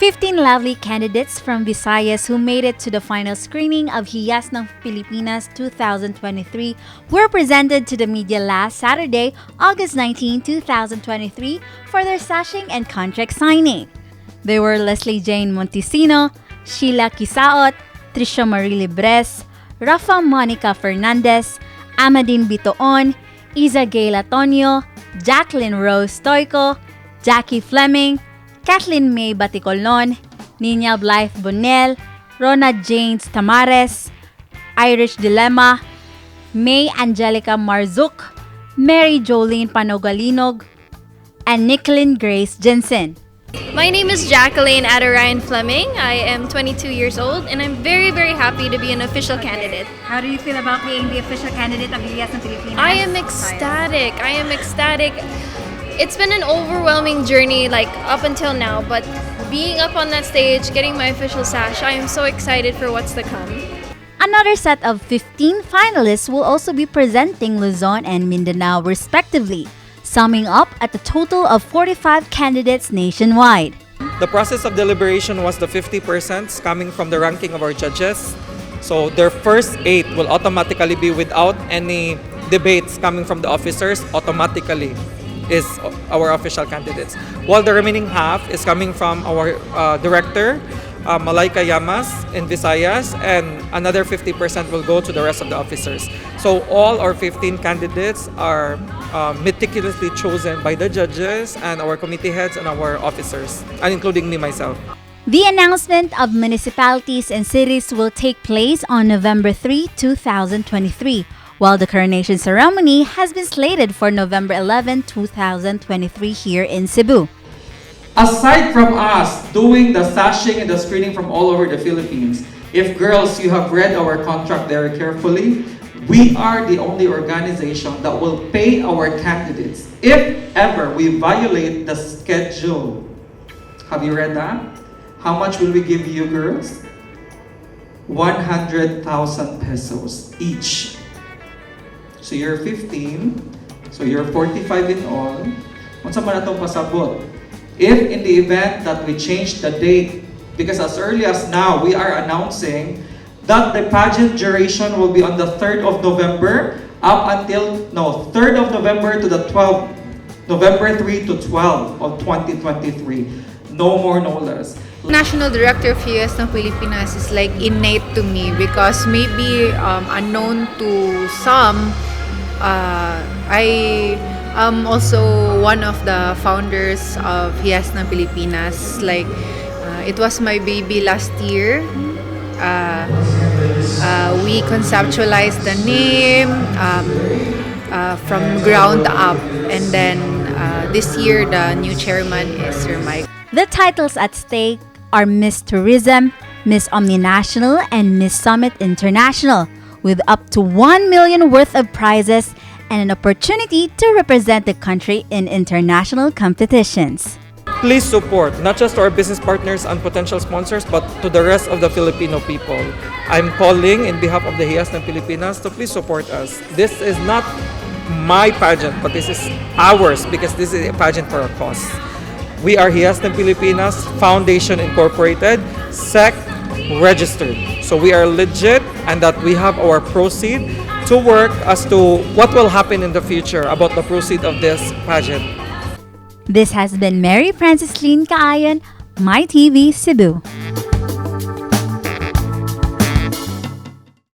15 lovely candidates from Visayas who made it to the final screening of 𝗪𝗧 ng Pilipinas 2023 were presented to the media last Saturday, August 19, 2023 for their sashing and contract signing. They were Leslie Jane Montesino, Sheila Quisaot, Tricia Marie Libres, Rafa Monica Fernandez, Amadine Bitoon, Isa Gayla Tonio, Jacqueline Rose Stoico, Jackie Fleming, Kathleen May Baticolon, Nina Blythe Bonel, Rona Janes Tamares, Irish Dilemma, May Angelica Marzuk, Mary Jolene Panogalinog, and Nicklin Grace Jensen. My name is Jacqueline Adorian Fleming. I am 22 years old and I'm very, very happy to be an official candidate. How do you feel about being the official candidate of 𝗪𝗧 ng Pilipinas? I am ecstatic. It's been an overwhelming journey up until now, but being up on that stage, getting my official sash, I am so excited for what's to come. Another set of 15 finalists will also be presenting Luzon and Mindanao respectively, summing up at a total of 45 candidates nationwide. The process of deliberation was the 50% coming from the ranking of our judges. So their first 8 will automatically be without any debates coming from the officers, automatically is our official candidates. While the remaining half is coming from our director, Malaika Yamas in Visayas, and another 50% will go to the rest of the officers. So all our 15 candidates are meticulously chosen by the judges and our committee heads and our officers, and including me myself. The announcement of municipalities and cities will take place on November 3, 2023, while the coronation ceremony has been slated for November 11, 2023 here in Cebu. Aside from us doing the sashing and the screening from all over the Philippines, if girls, you have read our contract very carefully, we are the only organization that will pay our candidates if ever we violate the schedule. Have you read that? How much will we give you girls? 100,000 pesos each. So you're 15, so you're 45 in all. Unsa man atong pasabot? If in the event that we change the date, because as early as now, we are announcing that the pageant duration will be on the 3rd of November up until, 3rd of November to the 12th, November 3 to 12 of 2023. No more, no less. National Director of 𝗪𝗧 ng Pilipinas is innate to me because maybe unknown to some, I am also one of the founders of 𝗪𝗧 ng Pilipinas. It was my baby last year. We conceptualized the name from ground up, and then this year the new chairman is Sir Mike. The titles at stake are Miss Tourism, Miss Omninational, and Miss Summit International, with up to 1 million worth of prizes and an opportunity to represent the country in international competitions. Please support not just our business partners and potential sponsors, but to the rest of the Filipino people. I'm calling in behalf of the 𝗪𝗧 ng Pilipinas to please support us. This is not my pageant, but this is ours because this is a pageant for a cause. We are 𝗪𝗧 ng Pilipinas Foundation Incorporated, SEC registered. So we are legit, and that we have our proceed to work as to what will happen in the future about the proceed of this pageant. This has been Mary Francis Lynn Kaayan, My TV Cebu.